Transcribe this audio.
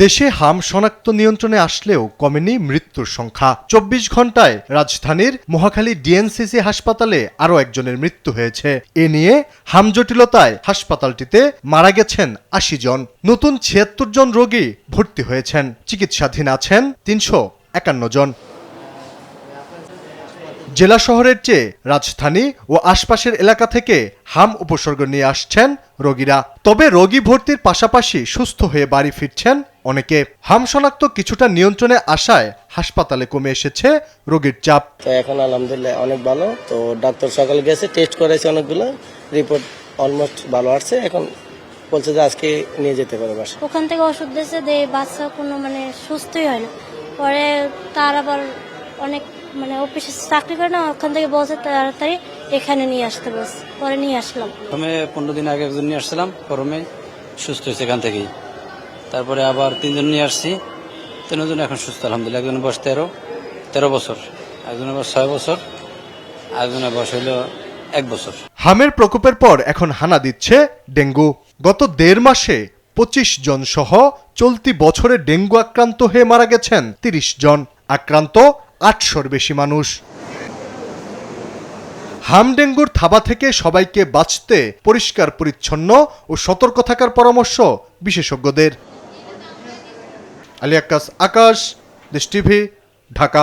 দেশে হাম শনাক্ত নিয়ন্ত্রণে আসলেও কমেনি মৃত্যুর সংখ্যা। ২৪ ঘন্টায় রাজধানীর মহাখালী ডিএনসিসি হাসপাতালে আরও একজনের মৃত্যু হয়েছে। এ নিয়ে হাম জটিলতায় হাসপাতালটিতে মারা গেছেন ৮০ জন। নতুন ৭৬ জন রোগী ভর্তি হয়েছেন। চিকিৎসাধীন আছেন ৩৫১ জন। জেলা শহরের চেয়ে রাজধানী ও আশপাশের এলাকা থেকে হাম উপসর্গ নিয়ে আসছেন রোগীরা। তবে রোগী ভর্তির পাশাপাশি সুস্থ হয়ে বাড়ি ফিরছেন অনেকে। হাম শনাক্ত কিছুটা নিয়ন্ত্রণে আসায় হাসপাতালে কমে এসেছে রোগীর চাপ। তো এখন আলহামদুলিল্লাহ অনেক ভালো। তো ডাক্তার সকালে গেছে, টেস্ট করেছে, অনেকগুলো রিপোর্ট অলমোস্ট ভালো আসছে। এখন বলছে যে আজকে নিয়ে যেতে পারে বাসা। ওখান থেকে ওষুধ দিয়েছে, বাচ্চা কোনো সুস্থই হয় না। পরে তার আবার অনেক অফিসে চাকরি করে না, ওখান থেকে বলছে তাড়াতাড়ি এখানে নিয়ে আসতে বলছে। পরে নিয়ে আসলাম। প্রথমে ১৫ দিন আগে একজন নিয়ে আসছিলাম, গরমে সুস্থ হয়েছে এখান থেকেই। তারপরে আবার ৩ জন নিয়ে আসছি, ৩ জন এখন সুস্থ আলহামদুলিল্লাহ। একজনের বয়স ১৩ বছর, একজনের বয়স ৬ বছর, একজনের বয়স হইল ১ বছর। হামের প্রকোপের পর এখন হানা দিচ্ছে ডেঙ্গু। গত ১.৫ মাসে ২৫ জন সহ চলতি বছরে ডেঙ্গু আক্রান্ত হয়ে মারা গেছেন ৩০ জন। আক্রান্ত ৮০০-র বেশি মানুষ। হাম ডেঙ্গুর থাবা থেকে সবাইকে বাঁচতে পরিষ্কার পরিচ্ছন্ন ও সতর্ক থাকার পরামর্শ বিশেষজ্ঞদের। আলী আক্কাস, আকাশ, দেশ টিভি, ঢাকা।